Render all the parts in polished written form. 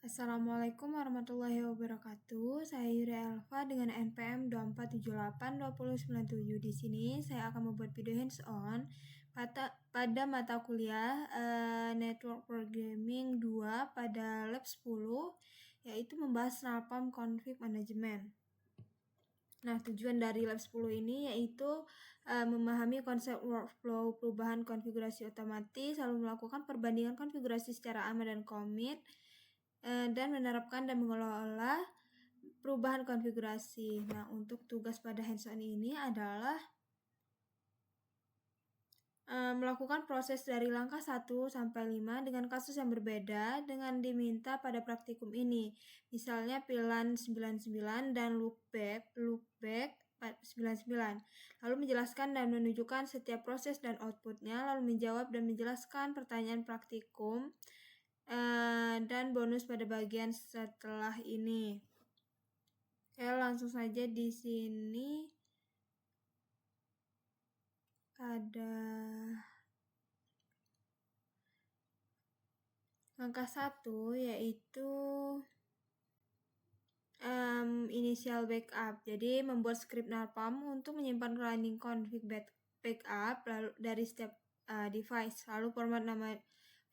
Assalamualaikum warahmatullahi wabarakatuh. Saya Yuri Elva dengan NPM 24782097. Di sini saya akan membuat video hands-on pada mata kuliah Network Programming 2 pada lab 10, yaitu membahas Snarpam Config Management. Nah, tujuan dari lab 10 ini yaitu memahami konsep workflow perubahan konfigurasi otomatis, lalu melakukan perbandingan konfigurasi secara aman dan commit, dan menerapkan dan mengelola perubahan konfigurasi. Nah, untuk tugas pada hands-on ini adalah melakukan proses dari langkah 1 sampai 5 dengan kasus yang berbeda dengan diminta pada praktikum ini. Misalnya pilihan 99 dan loopback 99. Lalu menjelaskan dan menunjukkan setiap proses dan outputnya, lalu menjawab dan menjelaskan pertanyaan praktikum dan bonus pada bagian setelah ini. Oke, langsung saja di sini ada langkah 1 yaitu initial backup. Jadi membuat script Snarpam untuk menyimpan running config backup lalu dari setiap device. Lalu format nama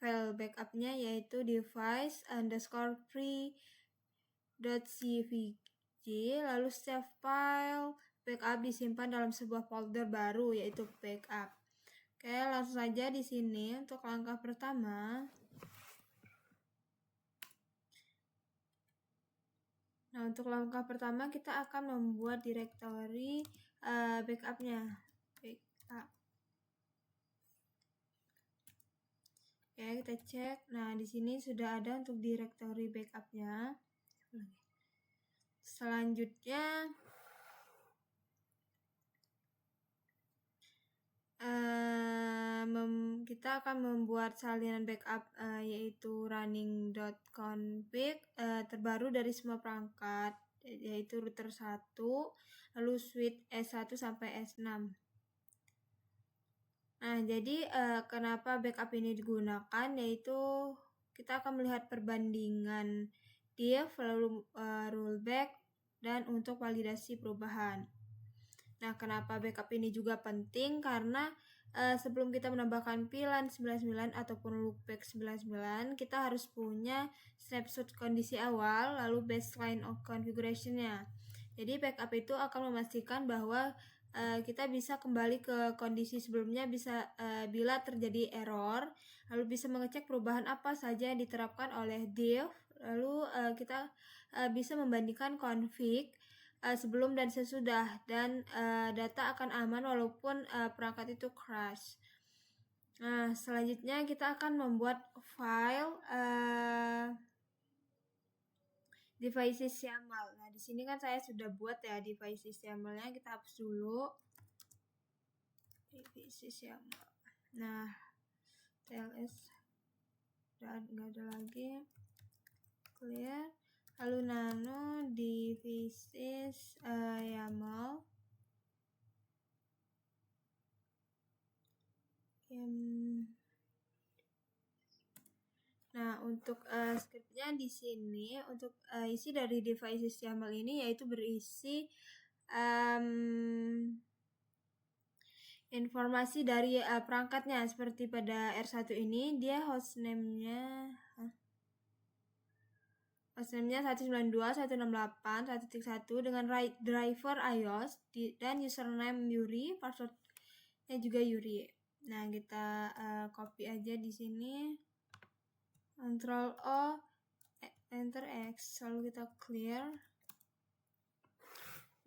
file backupnya yaitu device_free.cvg. Lalu save file backup disimpan dalam sebuah folder baru yaitu backup. Oke, langsung saja di sini untuk langkah pertama. Nah, untuk langkah pertama kita akan membuat directory backupnya. Backup. Oke, kita cek. Nah, di sini sudah ada untuk directory backupnya. Selanjutnya kita akan membuat salinan backup yaitu running.config terbaru dari semua perangkat, yaitu router 1, lalu switch S1 sampai S6. Nah, jadi kenapa backup ini digunakan, yaitu kita akan melihat perbandingan diff, lalu rollback, dan untuk validasi perubahan. Nah, kenapa backup ini juga penting? Karena sebelum kita menambahkan pilihan 99 ataupun loopback 99, kita harus punya snapshot kondisi awal, lalu baseline of configuration-nya. Jadi backup itu akan memastikan bahwa kita bisa kembali ke kondisi sebelumnya bila terjadi error, lalu bisa mengecek perubahan apa saja yang diterapkan oleh diff, lalu kita bisa membandingkan config sebelum dan sesudah, dan data akan aman walaupun perangkat itu crash. Nah, selanjutnya kita akan membuat file devices YAML. Nah, di sini kan saya sudah buat ya devices YAML-nya. Kita hapus dulu devices YAML. Nah, TLS udah nggak ada lagi. Clear. Lalu nano devices YAML. Nah, untuk scriptnya di sini untuk isi dari devices YAML ini yaitu berisi informasi dari perangkatnya. Seperti pada R1 ini, dia hostname-nya 192.168.1.1 dengan driver iOS dan username Yuri, passwordnya juga Yuri. Nah, kita copy aja di sini. Ctrl O, Enter X, lalu kita clear.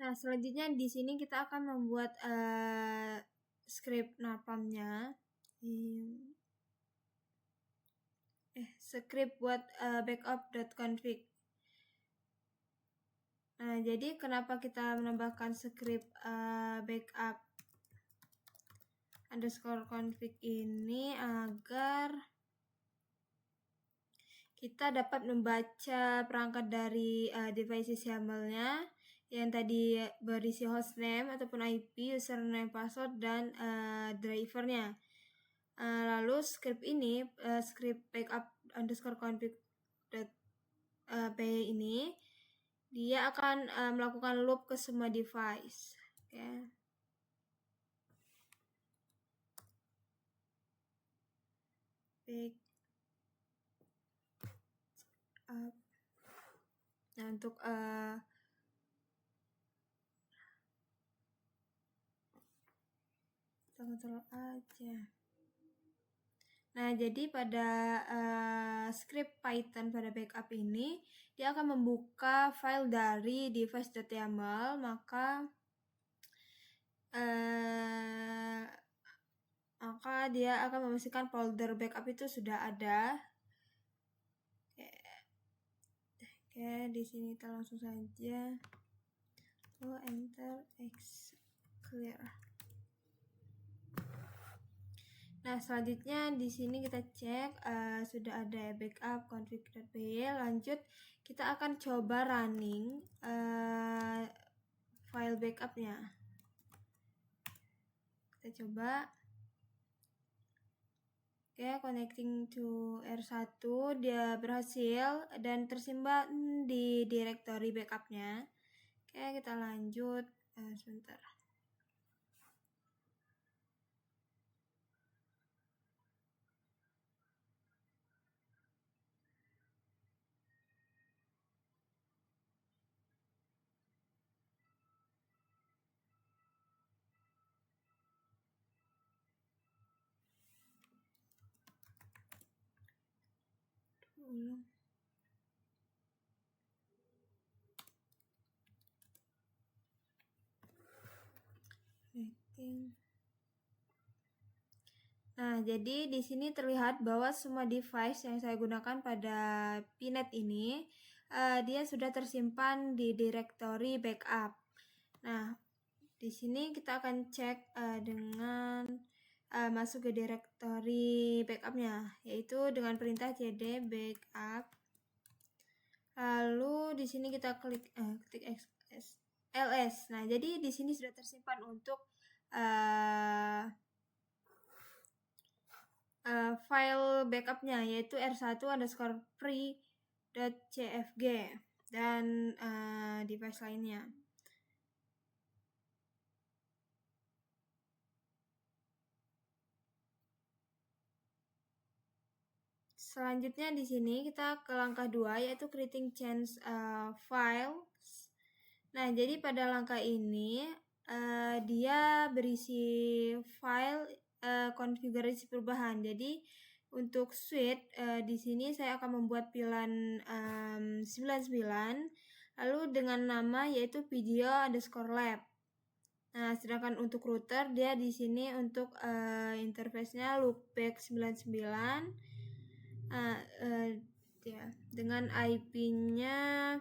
Nah, selanjutnya di sini kita akan membuat script Snarpam-nya. Script buat backup.config. Nah, jadi kenapa kita menambahkan script backup _config ini agar kita dapat membaca perangkat dari devices YAML-nya yang tadi berisi hostname ataupun IP, username, password, dan drivernya. Lalu script ini, script backup _config PI ini, dia akan melakukan loop ke semua device. Oke. Backup. Nah, untuk kita kontrol aja. Nah, jadi pada script Python pada backup ini, dia akan membuka file dari device.yaml, maka dia akan memastikan folder backup itu sudah ada. Oke, di sini kita langsung saja enter x clear. Nah, selanjutnya di sini kita cek sudah ada backup config.py. Lanjut, kita akan coba running file backupnya. Kita coba. Oke, connecting to R1, dia berhasil dan tersimpan di directory backupnya. Oke, kita lanjut. Sebentar. Nah, jadi di sini terlihat bahwa semua device yang saya gunakan pada Pinet ini, dia sudah tersimpan di directory backup. Nah, di sini kita akan cek dengan masuk ke directory backupnya, yaitu dengan perintah cd backup. Lalu di sini kita ketik ls. Nah, jadi di sini sudah tersimpan untuk file backupnya, yaitu r1_free.cfg dan device lainnya. Selanjutnya di sini kita ke langkah 2, yaitu creating change files. Nah, jadi pada langkah ini dia berisi file konfigurasi perubahan. Jadi untuk suite di sini saya akan membuat pilihan 99 lalu dengan nama yaitu video_lab. Nah, sedangkan untuk router dia di sini untuk interface-nya loopback 99. Ya, dengan IP-nya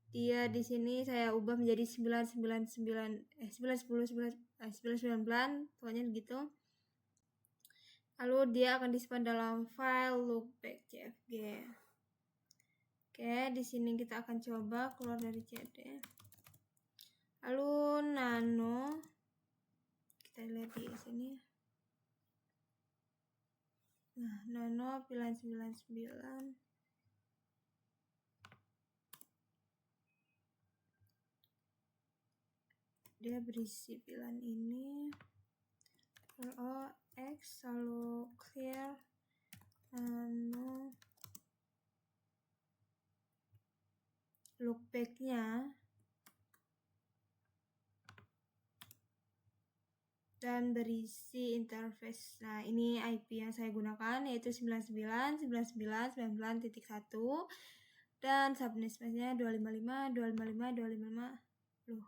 dia di sini saya ubah menjadi 999 pokoknya gitu. Lalu dia akan disimpan dalam file loopback.cfg. Oke, di sini kita akan coba keluar dari cd. Lalu nano kita lihat di sini. Nah, nano pilihan 99. Dia berisi pilihan ini X lalu clear nano loopback-nya dan berisi interface. Nah, ini IP yang saya gunakan yaitu 99.99.99.1 dan subnetnya 255.255.255. Loh.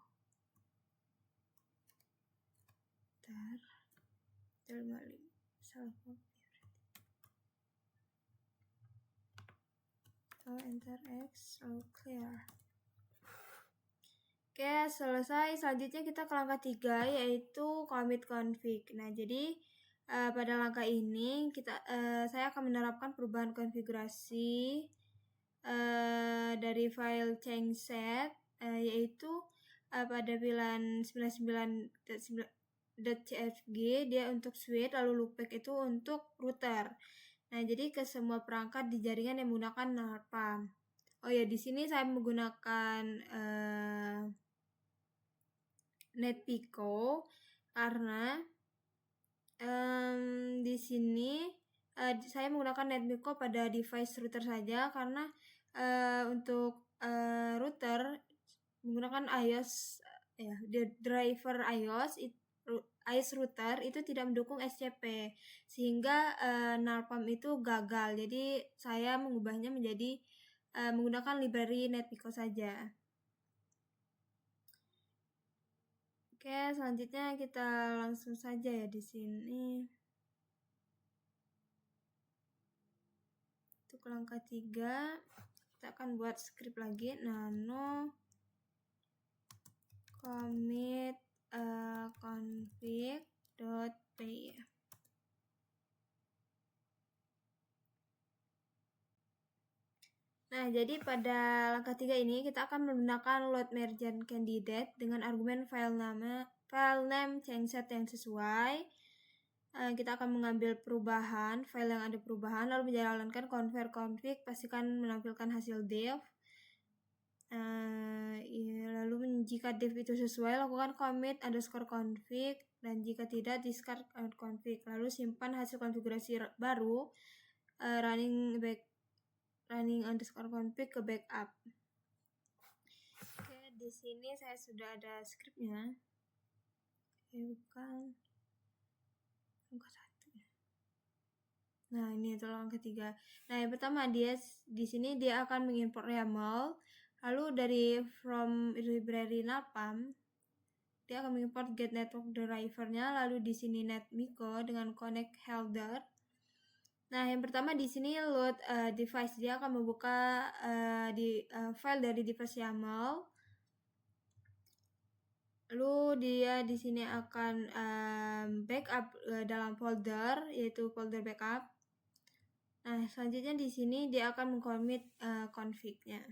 Bentar. 255. Salah copy. Enter X, clear. Oke, selesai. Selanjutnya kita ke langkah 3 yaitu commit config. Nah, jadi pada langkah ini saya akan menerapkan perubahan konfigurasi dari file change set yaitu pada pilihan 99.cfg dia untuk suite, lalu loopback itu untuk router. Nah, jadi ke semua perangkat di jaringan yang menggunakan NARPAM. Oh ya, di sini saya menggunakan NetPico karena di sini saya menggunakan NetPico pada device router saja karena untuk router menggunakan iOS ya, driver iOS iOS router itu tidak mendukung SCP sehingga Nalpam itu gagal. Jadi saya mengubahnya menjadi menggunakan library NetPico saja. Oke, selanjutnya kita langsung saja ya di sini. Untuk langkah 3, kita akan buat script lagi, nano commit config.py. Nah, jadi pada langkah 3 ini kita akan menggunakan load merge candidate dengan argumen file name changeset yang sesuai. Kita akan mengambil perubahan, file yang ada perubahan, lalu menjalankan convert config, pastikan menampilkan hasil dev. Lalu jika dev itu sesuai, lakukan commit _config, dan jika tidak, discard config. Lalu simpan hasil konfigurasi baru running _config ke backup. Oke, di sini saya sudah ada scriptnya. Bukan langkah 1. Nah, ini itu langkah 3. Nah, yang pertama dia di sini dia akan mengimport YAML. Lalu dari from library Nalpam dia akan mengimport get network driver-nya, lalu di sini NetMico dengan connect header. Nah, yang pertama di sini load device, dia akan membuka file dari device YAML. Lalu dia di sini akan backup dalam folder, yaitu folder backup. Nah, selanjutnya di sini dia akan mengcommit config-nya.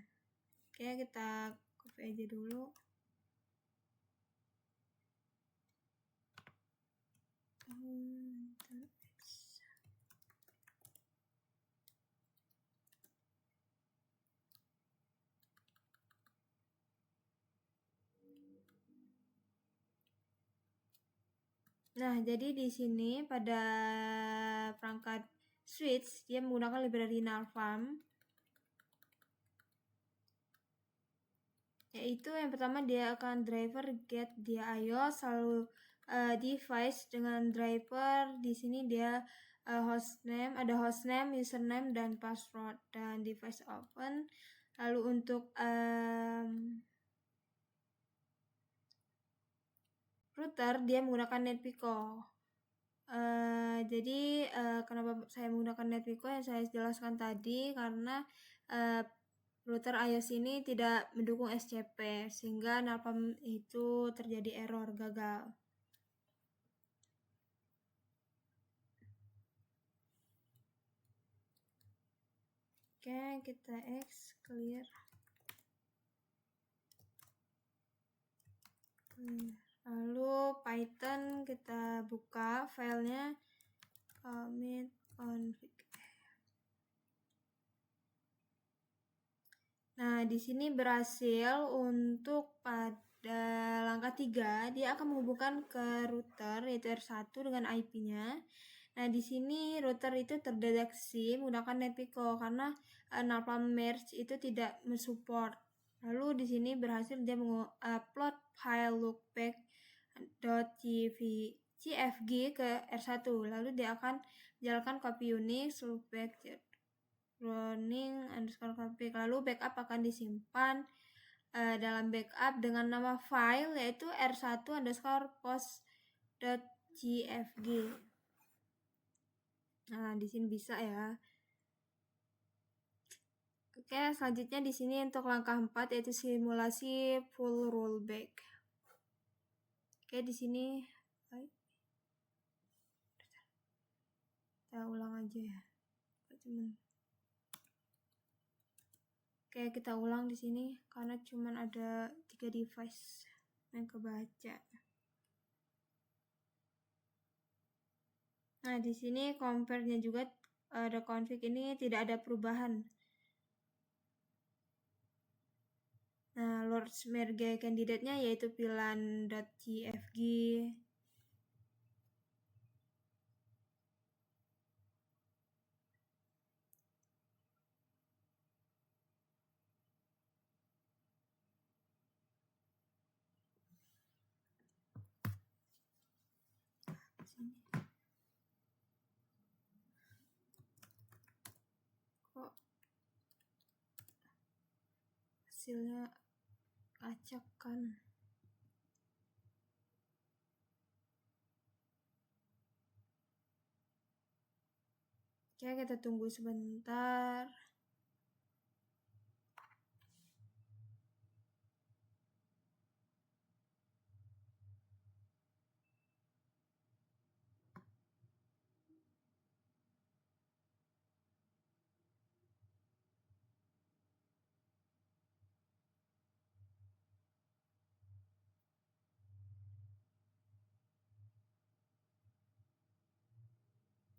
Oke, kita copy aja dulu. Nah, jadi di sini pada perangkat switch dia menggunakan library Nalpam, yaitu yang pertama dia akan driver get dia iOS, lalu device dengan driver di sini dia hostname, ada hostname, username, dan password, dan device open. Lalu untuk router dia menggunakan NetPico. Jadi kenapa saya menggunakan NetPico yang saya jelaskan tadi, karena router iOS ini tidak mendukung SCP sehingga Nalpam itu terjadi error, gagal. Oke, kita clear. Lalu Python kita buka filenya commit config. Nah, di sini berhasil untuk pada langkah 3 dia akan menghubungkan ke router yaitu R1 dengan IP-nya. Nah, di sini router itu terdeteksi menggunakan NetPico karena Nalpam merge itu tidak mensupport. Lalu di sini berhasil dia mengupload file loopback.cfg ke R1. Lalu dia akan menjalankan copy Unix loopback running _config. Lalu backup akan disimpan dalam backup dengan nama file yaitu r1_post.cfg. Nah, di sini bisa ya. Oke, selanjutnya di sini untuk langkah 4 yaitu simulasi full rollback. Oke, di sini kita ulang aja ya. Oke, kita ulang di sini karena cuman ada 3 device yang kebaca. Nah, di sini compare-nya juga ada config ini tidak ada perubahan. source merge candidate-nya yaitu pilan.jfg. Kok hasilnya acak kan? Oke, kita tunggu sebentar.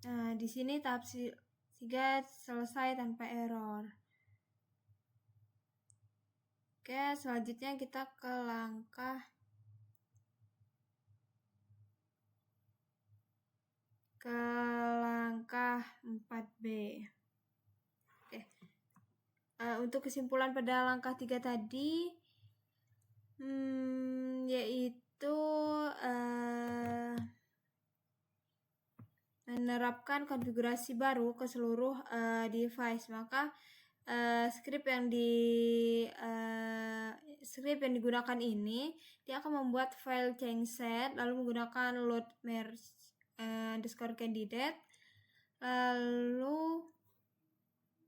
Nah, di sini tahap 3 selesai tanpa error. Oke, selanjutnya kita ke langkah ke langkah 4B. Oke. Untuk kesimpulan pada langkah 3 tadi, yaitu menerapkan konfigurasi baru ke seluruh device. Maka script yang digunakan ini, dia akan membuat file change set, lalu menggunakan load merge underscore candidate, lalu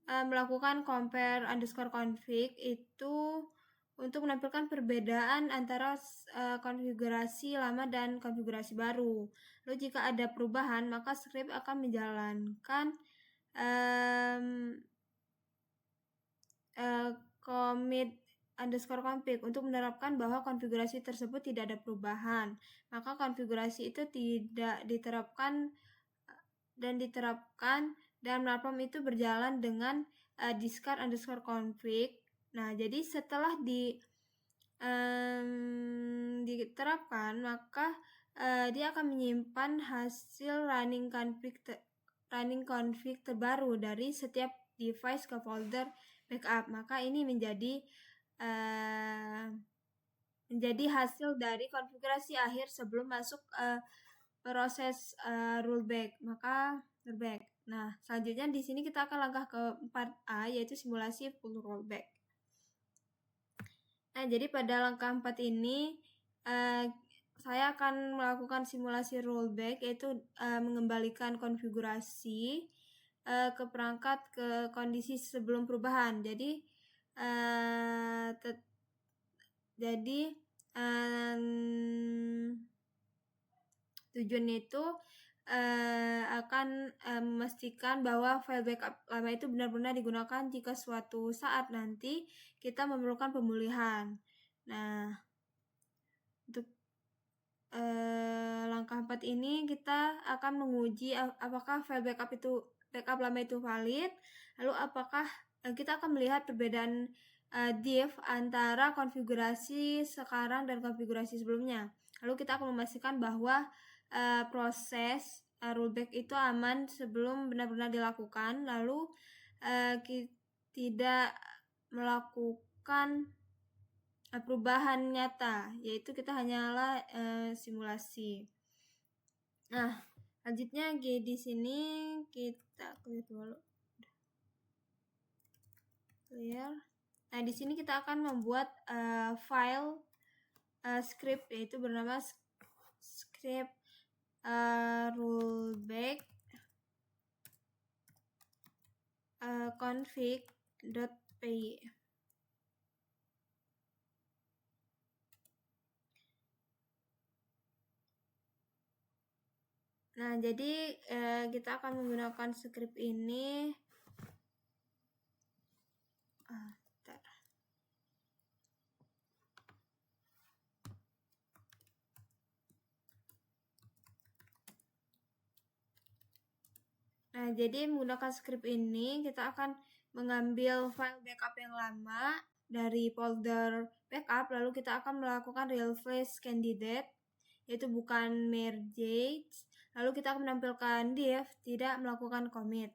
melakukan compare underscore config itu untuk menampilkan perbedaan antara konfigurasi lama dan konfigurasi baru. Lalu jika ada perubahan, maka script akan menjalankan commit underscore config untuk menerapkan bahwa konfigurasi tersebut tidak ada perubahan. Maka konfigurasi itu tidak diterapkan dan platform itu berjalan dengan discard underscore config. Nah, jadi setelah diterapkan, maka dia akan menyimpan hasil running config terbaru dari setiap device ke folder backup. Maka ini menjadi hasil dari konfigurasi akhir sebelum masuk proses rollback. Maka rollback. Nah, selanjutnya di sini kita akan langkah ke 4A, yaitu simulasi full rollback. Nah, jadi pada langkah 4 ini saya akan melakukan simulasi rollback, yaitu mengembalikan konfigurasi ke perangkat ke kondisi sebelum perubahan. Jadi tujuannya itu akan memastikan bahwa file backup lama itu benar-benar digunakan jika suatu saat nanti kita memerlukan pemulihan. Nah, untuk langkah 4 ini kita akan menguji apakah file backup lama itu valid, lalu apakah kita akan melihat perbedaan diff antara konfigurasi sekarang dan konfigurasi sebelumnya. Lalu kita akan memastikan bahwa proses rollback itu aman sebelum benar-benar dilakukan, lalu tidak melakukan perubahan nyata, yaitu kita hanyalah simulasi. Nah, selanjutnya di sini kita clear dulu. Clear. Nah, di sini kita akan membuat file script, yaitu bernama script rollback config.py. Nah, jadi kita akan menggunakan script ini. Nah, jadi menggunakan script ini kita akan mengambil file backup yang lama dari folder backup, lalu kita akan melakukan replace candidate, yaitu bukan merge, lalu kita akan menampilkan div tidak melakukan commit.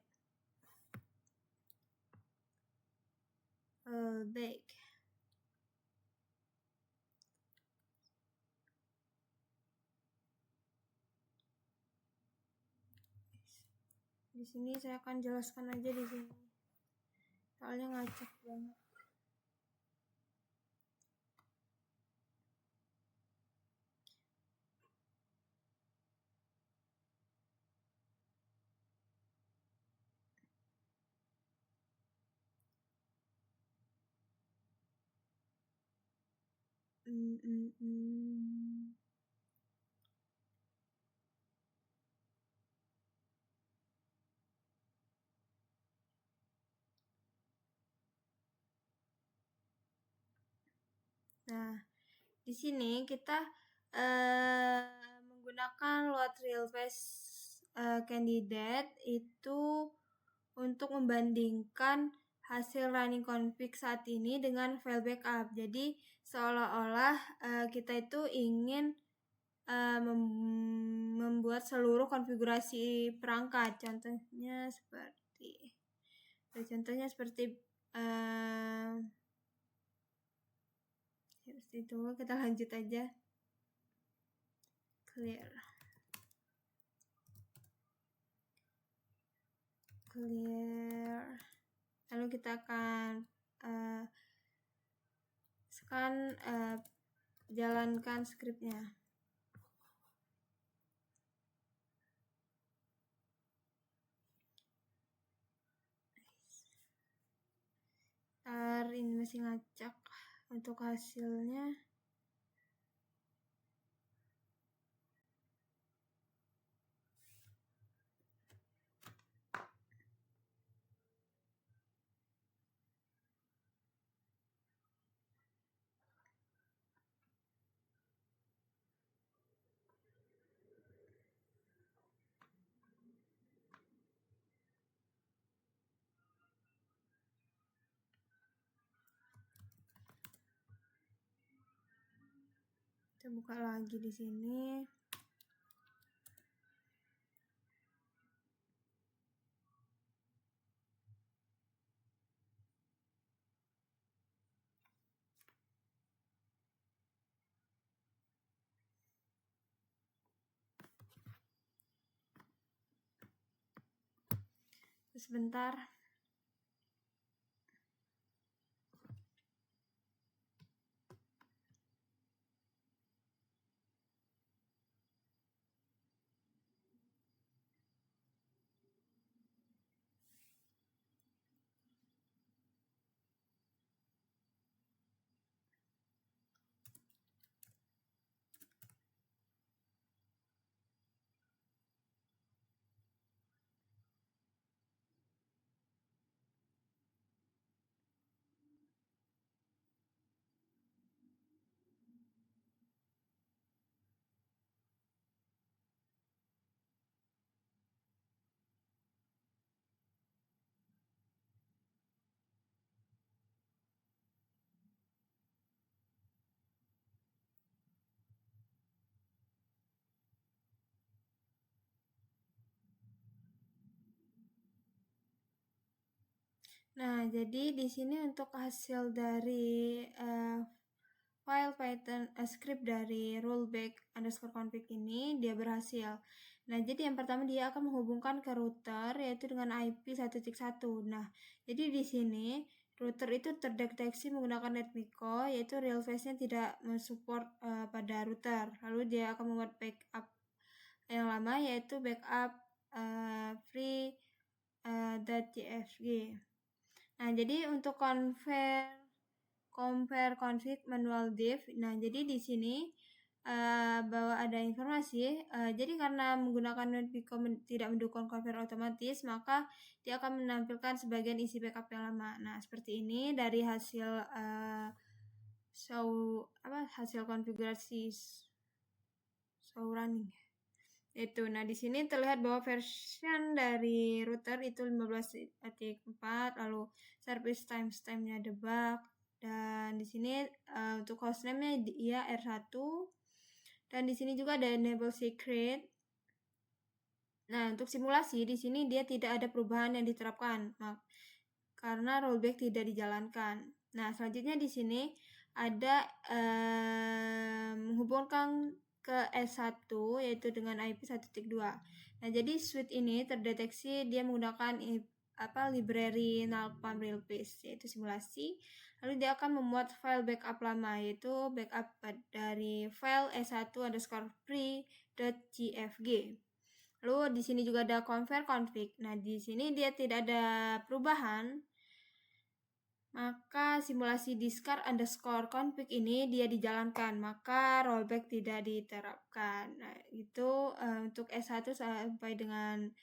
Baik. Di sini saya akan jelaskan aja di sini. Soalnya ngacak banget. Nah, di sini kita menggunakan load replace candidate itu untuk membandingkan hasil running config saat ini dengan file backup. Jadi seolah-olah kita itu ingin membuat seluruh konfigurasi perangkat. Contohnya seperti itu. Kita lanjut aja. Clear. Lalu kita akan jalankan scriptnya. Ini masih ngacak untuk hasilnya. Kita buka lagi di sini. Sebentar. Nah, jadi di sini untuk hasil dari file Python script dari rollback_config ini dia berhasil. Nah, jadi yang pertama dia akan menghubungkan ke router yaitu dengan IP 1.1. Nah, jadi di sini router itu terdeteksi menggunakan NetMiko, yaitu real-face-nya tidak mensupport pada router. Lalu dia akan membuat backup yang lama yaitu backup free.jfg. Nah, jadi untuk compare config manual div. Nah, jadi di sini bahwa ada informasi. Jadi karena menggunakan NetMiko tidak mendukung compare otomatis, maka dia akan menampilkan sebagian isi backup yang lama. Nah, seperti ini dari hasil hasil konfigurasi show running. Itu. Nah, di sini terlihat bahwa version dari router itu 15.4, lalu service timestamp-nya debug, dan di sini untuk hostname-nya dia R1, dan di sini juga ada enable secret. Nah, untuk simulasi di sini dia tidak ada perubahan yang diterapkan karena rollback tidak dijalankan. Nah, selanjutnya di sini ada menghubungkan ke S1 yaitu dengan IP 1.2. Nah, jadi suite ini terdeteksi dia menggunakan library nalpam realbase yaitu simulasi. Lalu dia akan memuat file backup lama yaitu backup dari file s1_free.jfg. Lalu di sini juga ada confer config. Nah, di sini dia tidak ada perubahan. Maka simulasi discard_config ini dia dijalankan, maka rollback tidak diterapkan. Nah, itu untuk S1 sampai dengan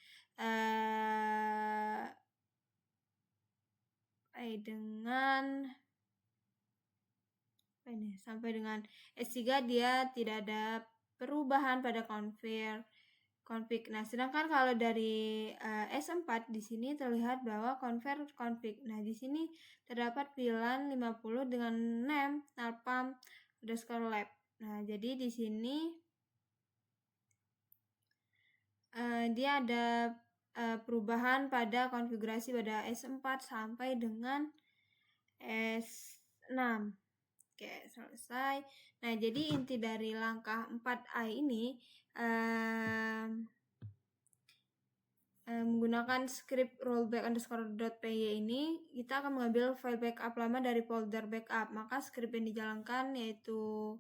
sampai dengan S3 dia tidak ada perubahan pada config. Nah, sedangkan kalau dari S4 di sini terlihat bahwa convert config. Nah, di sini terdapat pilihan 50 dengan name nalpam_lab. Nah, jadi di sini dia ada perubahan pada konfigurasi pada S4 sampai dengan S6. Oke, selesai. Nah, jadi inti dari langkah 4A ini menggunakan script rollback_.py ini kita akan mengambil file backup lama dari folder backup. Maka script yang dijalankan yaitu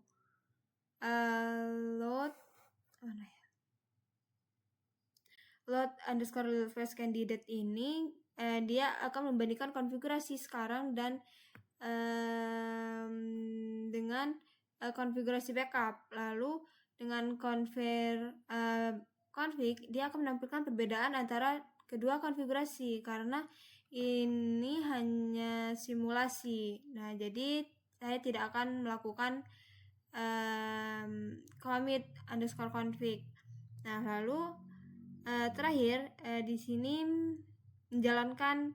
load_request candidate ini dia akan membandingkan konfigurasi sekarang dan dengan konfigurasi backup. Lalu dengan config dia akan menampilkan perbedaan antara kedua konfigurasi karena ini hanya simulasi. Nah, jadi saya tidak akan melakukan commit_config. Nah, lalu terakhir di sini menjalankan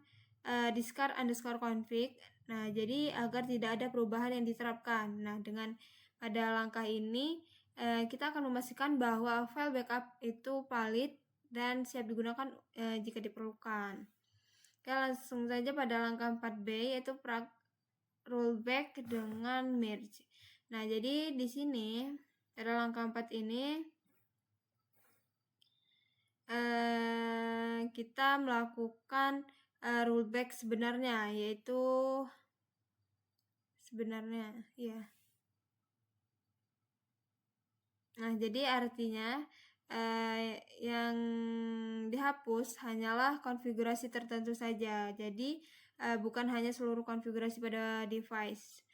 discard_config. Nah, jadi agar tidak ada perubahan yang diterapkan. Nah, dengan pada langkah ini kita akan memastikan bahwa file backup itu valid dan siap digunakan jika diperlukan. Oke, langsung saja pada langkah 4B yaitu rollback dengan merge. Nah, jadi di sini pada langkah 4 ini kita melakukan rollback sebenarnya yaitu ya. Nah, jadi artinya yang dihapus hanyalah konfigurasi tertentu saja. Jadi bukan hanya seluruh konfigurasi pada device.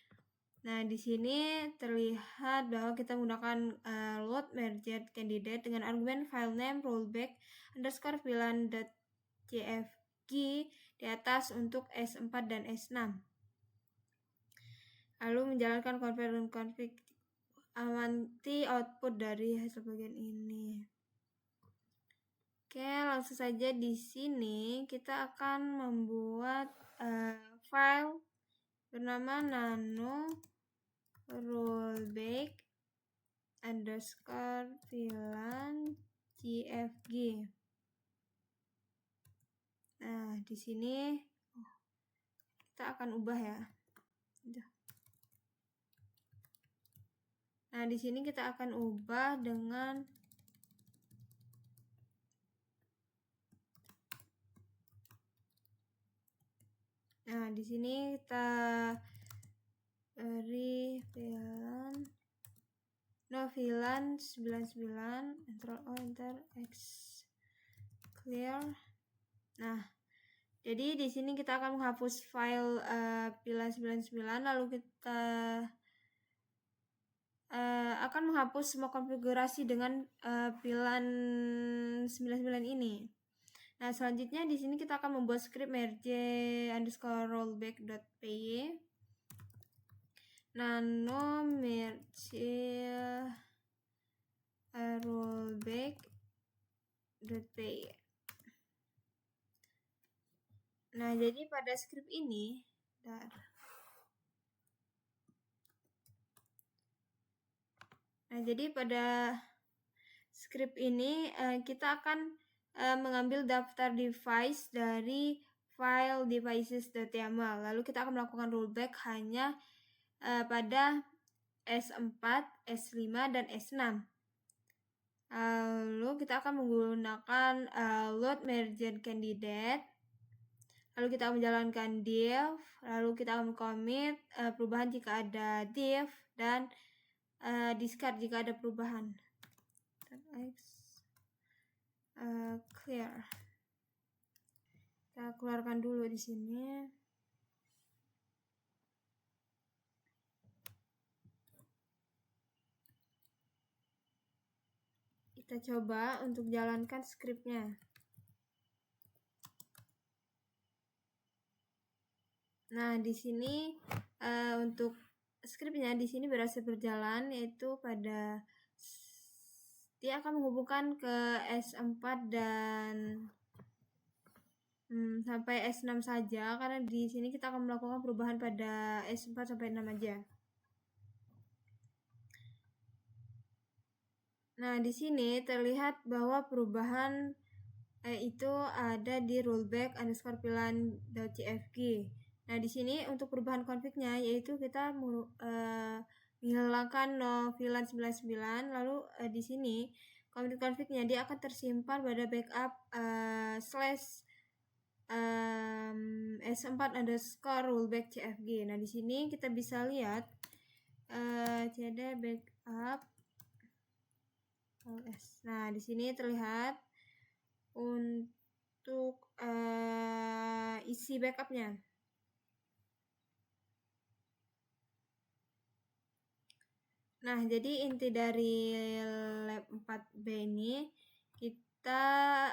Nah, di sini terlihat bahwa kita menggunakan load merged candidate dengan argumen filename rollback_VLAN.jfg di atas untuk S4 dan S6. Lalu menjalankan convert dan config amati output dari hasil bagian ini. Oke, langsung saja di sini kita akan membuat file bernama nano rollback_VLAN.jfg. Nah, di sini kita akan ubah ya. Nah, di sini kita akan ubah dengan di sini kita beri VLAN 99 enter x clear. Nah, jadi di sini kita akan menghapus file VLAN 99 lalu kita akan menghapus semua konfigurasi dengan VLAN 99 ini. Nah, selanjutnya di sini kita akan membuat script merge_rollback.py nano merge rollback .py. Nah, jadi pada script ini, kita akan mengambil daftar device dari file devices.yml. Lalu kita akan melakukan rollback hanya pada S4, S5, dan S6. Lalu kita akan menggunakan load merge candidate. Lalu kita akan menjalankan div. Lalu kita akan commit perubahan jika ada div dan discard jika ada perubahan. Clear. Kita keluarkan dulu di sini. Kita coba untuk jalankan scriptnya. Nah, di sini untuk scriptnya di sini berhasil berjalan, yaitu pada dia akan menghubungkan ke S4 dan sampai S6 saja, karena di sini kita akan melakukan perubahan pada S4 sampai 6 aja. Nah, di sini terlihat bahwa perubahan itu ada di rollback underscore pilihan.cfg. Nah, di sini untuk perubahan config-nya yaitu kita menghilangkan no VLAN 99, lalu di sini config-nya dia akan tersimpan pada backup /s4 underscore rollback cfg. Nah, di sini kita bisa lihat ada backup ls. Nah, di sini terlihat untuk isi backupnya. Nah, jadi inti dari lab 4B ini kita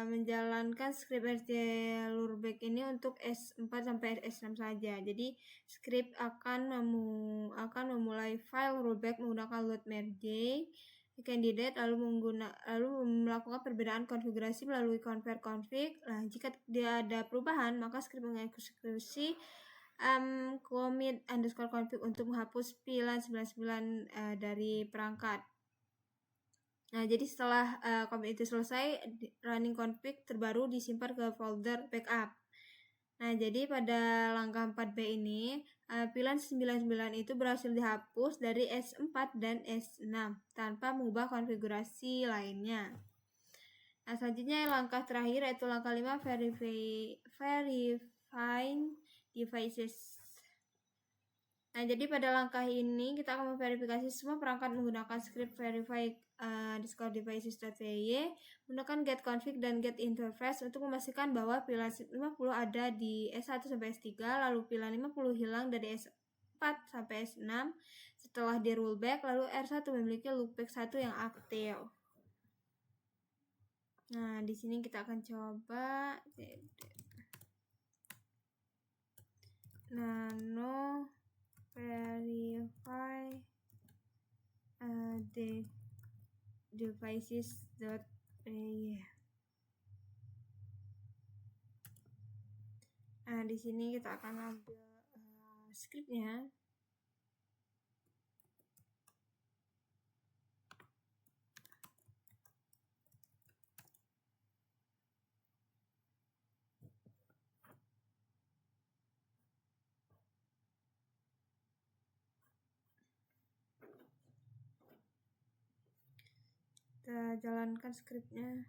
menjalankan script rollback ini untuk S4 sampai S6 saja. Jadi script akan memulai file rollback menggunakan load merge candidate, lalu melakukan perbedaan konfigurasi melalui convert config. Nah, jika tidak ada perubahan, maka script mengeksekusi commit underscore config untuk menghapus pilihan 99 dari perangkat. Nah, jadi setelah commit itu selesai, running config terbaru disimpan ke folder backup. Nah, jadi pada langkah 4B ini, pilihan 99 itu berhasil dihapus dari S4 dan S6 tanpa mengubah konfigurasi lainnya. Nah, selanjutnya langkah terakhir yaitu langkah 5, verifying devices. Nah, jadi pada langkah ini kita akan memverifikasi semua perangkat menggunakan script verify underscore devices.py, menggunakan get config dan get interface untuk memastikan bahwa pilihan 50 ada di S1 sampai S3, lalu pilihan 50 hilang dari S4 sampai S6 setelah di rollback, lalu R1 memiliki loopback 1 yang aktif. Nah, di sini kita akan coba nano verify the devices.py. Nah, di sini kita akan ambil scriptnya. Kita jalankan scriptnya.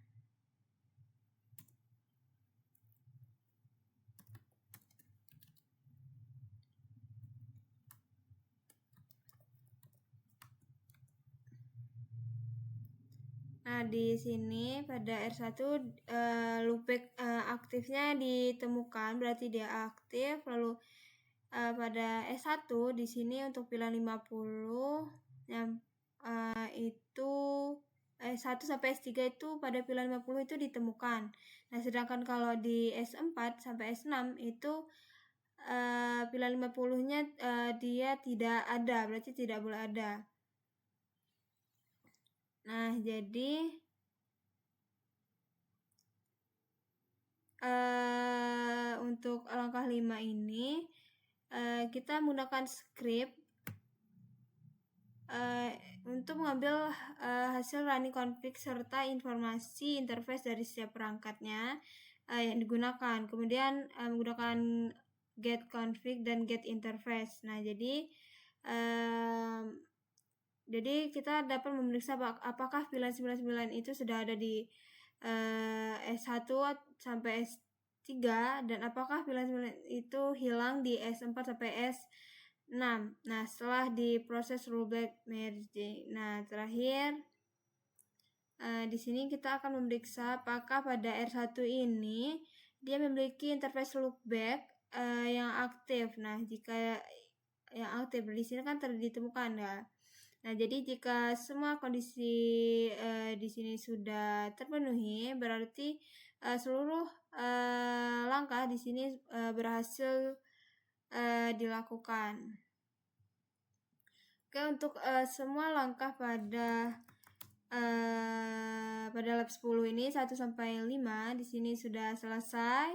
Nah, di sini pada R1 loopback aktifnya ditemukan, berarti dia aktif. Lalu pada S1 di sini untuk pilihan 50 yang itu S1 sampai S3 itu pada pilihan 50 itu ditemukan. Nah, sedangkan kalau di S4 sampai S6 itu pilihan 50-nya dia tidak ada, berarti tidak boleh ada. Nah, jadi untuk langkah 5 ini kita menggunakan script untuk mengambil hasil running config serta informasi interface dari setiap perangkatnya yang digunakan. Kemudian menggunakan get config dan get interface. Nah, jadi kita dapat memeriksa apakah pilihan 99 itu sudah ada di S1 sampai S3 dan apakah pilihan 99 itu hilang di S4 sampai S6. Nah, setelah diproses rollback merge. Nah, terakhir di sini kita akan memeriksa apakah pada R1 ini dia memiliki interface loopback yang aktif. Nah, jika yang aktif di sini kan ditemukan ya. Nah, jadi jika semua kondisi di sini sudah terpenuhi, berarti seluruh langkah di sini berhasil dilakukan. Oke, untuk semua langkah pada lab 10 ini 1 sampai 5 di sini sudah selesai.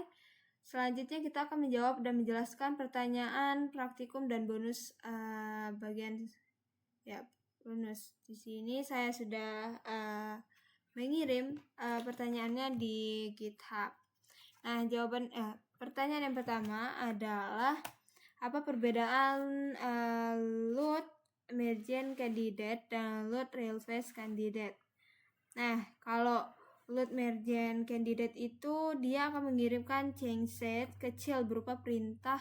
Selanjutnya kita akan menjawab dan menjelaskan pertanyaan praktikum dan bonus bagian bonus. Di sini saya sudah mengirim pertanyaannya di GitHub. Nah, pertanyaan yang pertama adalah apa perbedaan load emergent candidate dan load real-face candidate? Nah, kalau load emergent candidate itu dia akan mengirimkan change set kecil berupa perintah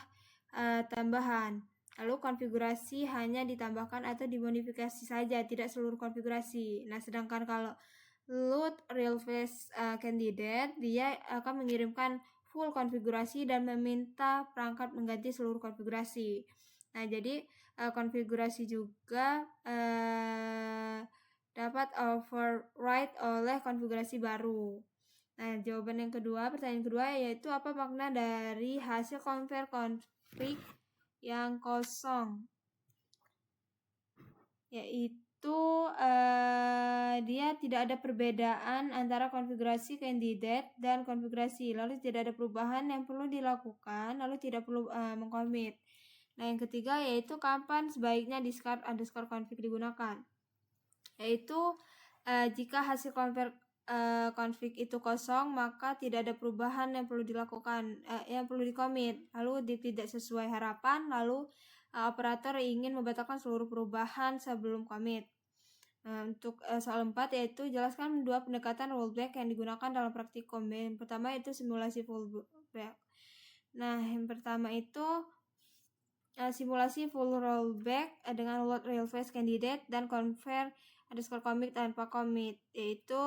tambahan. Lalu konfigurasi hanya ditambahkan atau dimodifikasi saja, tidak seluruh konfigurasi. Nah, sedangkan kalau load real-face candidate, dia akan mengirimkan full konfigurasi dan meminta perangkat mengganti seluruh konfigurasi. Nah, jadi konfigurasi juga dapat override oleh konfigurasi baru. Nah, jawaban yang kedua, pertanyaan kedua yaitu apa makna dari hasil confer config yang kosong? Yaitu dia tidak ada perbedaan antara konfigurasi candidate dan konfigurasi, lalu tidak ada perubahan yang perlu dilakukan, lalu tidak perlu mengcommit. Nah, yang ketiga yaitu kapan sebaiknya discard underscore config digunakan, yaitu jika hasil config itu kosong, maka tidak ada perubahan yang perlu dilakukan, yang perlu dicommit, lalu tidak sesuai harapan, lalu operator ingin membatalkan seluruh perubahan sebelum commit. Untuk soal 4 yaitu jelaskan dua pendekatan rollback yang digunakan dalam praktikum. Yang pertama itu simulasi rollback. Nah, yang pertama itu simulasi full rollback dengan load real-face candidate dan confer underscore commit tanpa commit, yaitu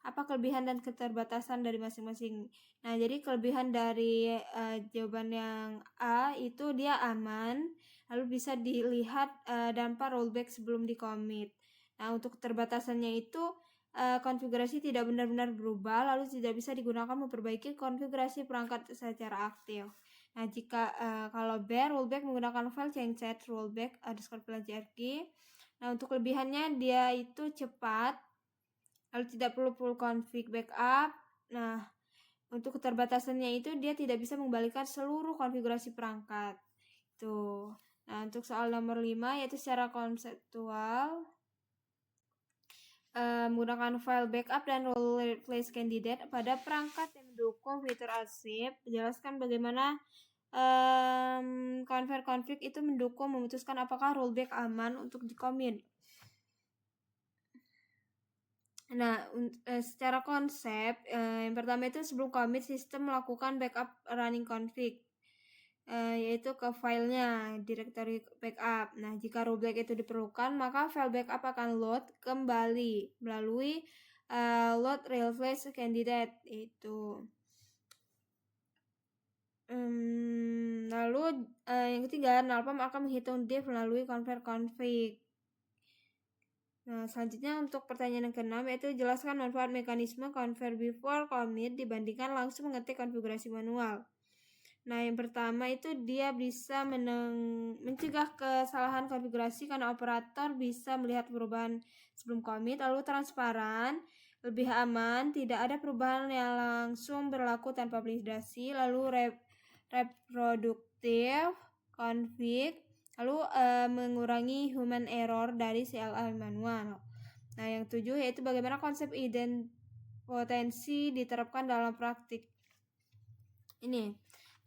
apa kelebihan dan keterbatasan dari masing-masing. Nah, jadi kelebihan dari jawaban yang A itu dia aman, lalu bisa dilihat tanpa rollback sebelum di-commit. Nah, untuk keterbatasannya itu konfigurasi tidak benar-benar berubah, lalu tidak bisa digunakan memperbaiki konfigurasi perangkat secara aktif. Nah, jika kalau B, rollback menggunakan file change set rollback underscore _grk. Nah, untuk kelebihannya dia itu cepat, lalu tidak perlu full config backup. Nah, untuk keterbatasannya itu dia tidak bisa mengembalikan seluruh konfigurasi perangkat. Tuh. Nah, untuk soal nomor 5 yaitu secara konseptual menggunakan file backup dan role replace candidate pada perangkat yang mendukung fitur arsip. Jelaskan bagaimana confer config itu mendukung memutuskan apakah rollback aman untuk di-commit. Nah, secara konsep, yang pertama itu sebelum commit sistem melakukan backup running config, yaitu ke filenya, directory backup. Nah, jika rollback itu diperlukan, maka file backup akan load kembali melalui load real-face candidate itu. Lalu yang ketiga, Nalpam akan menghitung diff melalui confer config. Nah, selanjutnya untuk pertanyaan yang ke-6 yaitu jelaskan manfaat mekanisme confer before commit dibandingkan langsung mengetik konfigurasi manual. Nah, yang pertama itu dia bisa mencegah kesalahan konfigurasi karena operator bisa melihat perubahan sebelum commit, lalu transparan lebih aman, tidak ada perubahan yang langsung berlaku tanpa validasi, lalu reproduktif, config, lalu mengurangi human error dari CLI manual. Nah, yang 7 yaitu bagaimana konsep idempotensi diterapkan dalam praktik. Ini.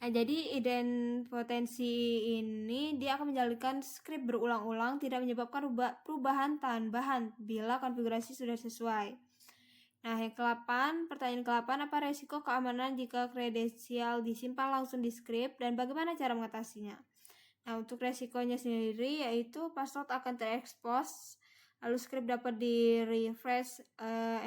Nah, jadi idempotensi ini dia akan menjalankan script berulang-ulang, tidak menyebabkan perubahan tambahan bila konfigurasi sudah sesuai. Nah, yang ke-8, pertanyaan ke-8, apa resiko keamanan jika kredensial disimpan langsung di script dan bagaimana cara mengatasinya? Nah, untuk resikonya sendiri yaitu password akan terekspos, lalu script dapat di-refresh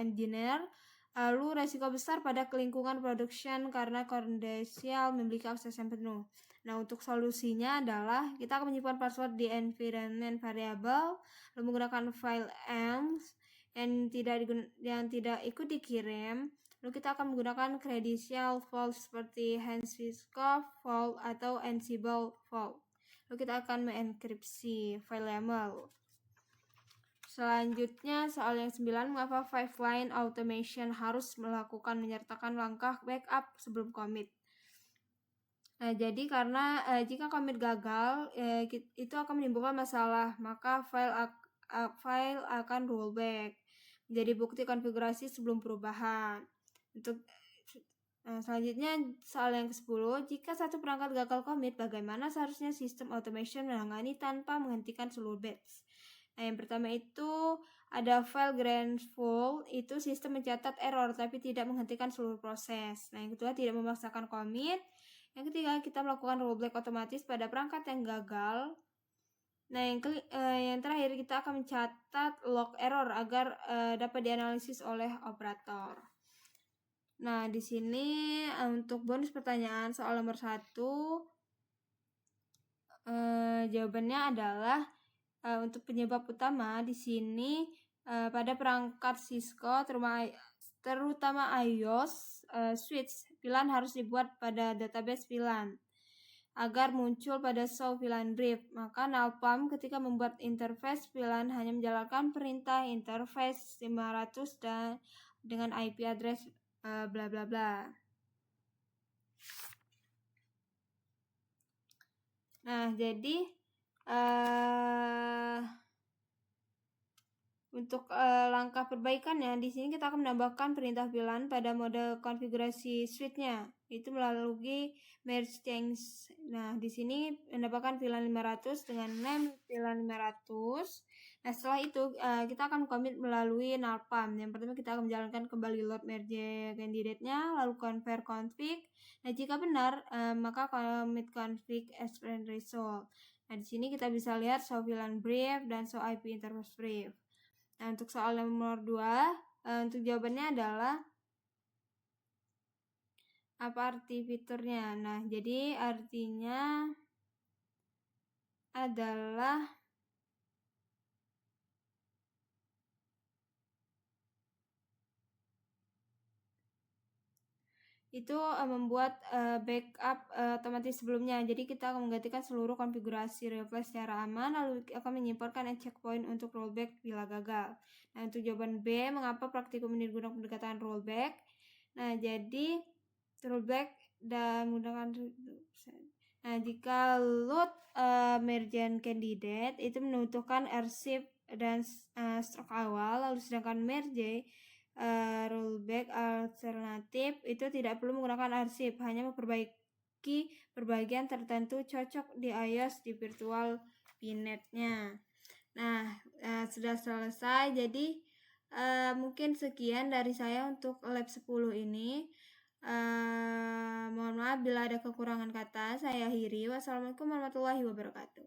engineer, lalu resiko besar pada lingkungan production karena kredensial memiliki akses yang penuh. Nah, untuk solusinya adalah kita akan menyimpan password di environment variable, lalu menggunakan file env yang tidak ikut dikirim. Lalu kita akan menggunakan credential vault seperti Handswitchcraft vault atau Ansible vault. Lalu kita akan mengenkripsi file YAML. Selanjutnya soal yang 9, mengapa pipeline automation harus menyertakan langkah backup sebelum commit. Nah, jadi karena jika commit gagal, itu akan menimbulkan masalah, maka file akan rollback menjadi bukti konfigurasi sebelum perubahan. Selanjutnya soal yang ke-10, jika satu perangkat gagal commit, bagaimana seharusnya sistem automation menangani tanpa menghentikan seluruh batch? Nah, yang pertama itu ada file graceful, itu sistem mencatat error tapi tidak menghentikan seluruh proses. Nah, yang kedua tidak memaksakan commit. Yang ketiga kita melakukan rollback otomatis pada perangkat yang gagal. Nah, yang terakhir kita akan mencatat log error agar dapat dianalisis oleh operator. Nah, di sini untuk bonus pertanyaan soal nomor 1, jawabannya adalah untuk penyebab utama di sini pada perangkat Cisco terutama iOS switch VLAN harus dibuat pada database VLAN agar muncul pada show VLAN brief. Maka Nalpam ketika membuat interface VLAN hanya menjalankan perintah interface 500 dan dengan IP address bla bla bla. Nah, jadi untuk langkah perbaikannya di sini kita akan menambahkan perintah VLAN pada mode konfigurasi switch-nya, itu melalui merge change. Nah, di sini menambahkan VLAN 500 dengan name VLAN 500. Nah, setelah itu kita akan commit melalui Nalpam. Yang pertama kita akan menjalankan kembali load merge candidate-nya, lalu convert config. Nah, jika benar maka commit config as friend result. Nah, di sini kita bisa lihat show VLAN brief dan show IP interface brief. Nah, untuk soal nomor 2, untuk jawabannya adalah apa arti fiturnya? Nah, jadi artinya adalah itu membuat backup otomatis sebelumnya. Jadi kita akan menggantikan seluruh konfigurasi replace secara aman, lalu akan menyimpankan checkpoint untuk rollback bila gagal. Nah, untuk jawaban B, mengapa praktikum ini digunakan pendekatan rollback? Nah, jadi rollback dan menggunakan. Nah, jika load merge candidate itu membutuhkan arsip dan stroke awal, lalu sedangkan merge rollback alternatif itu tidak perlu menggunakan arsip, hanya memperbaiki perbagian tertentu cocok di iOS di virtual pinetnya. Nah, sudah selesai. Jadi mungkin sekian dari saya untuk lab 10 ini. Mohon maaf bila ada kekurangan kata. Saya akhiri. Wassalamualaikum warahmatullahi wabarakatuh.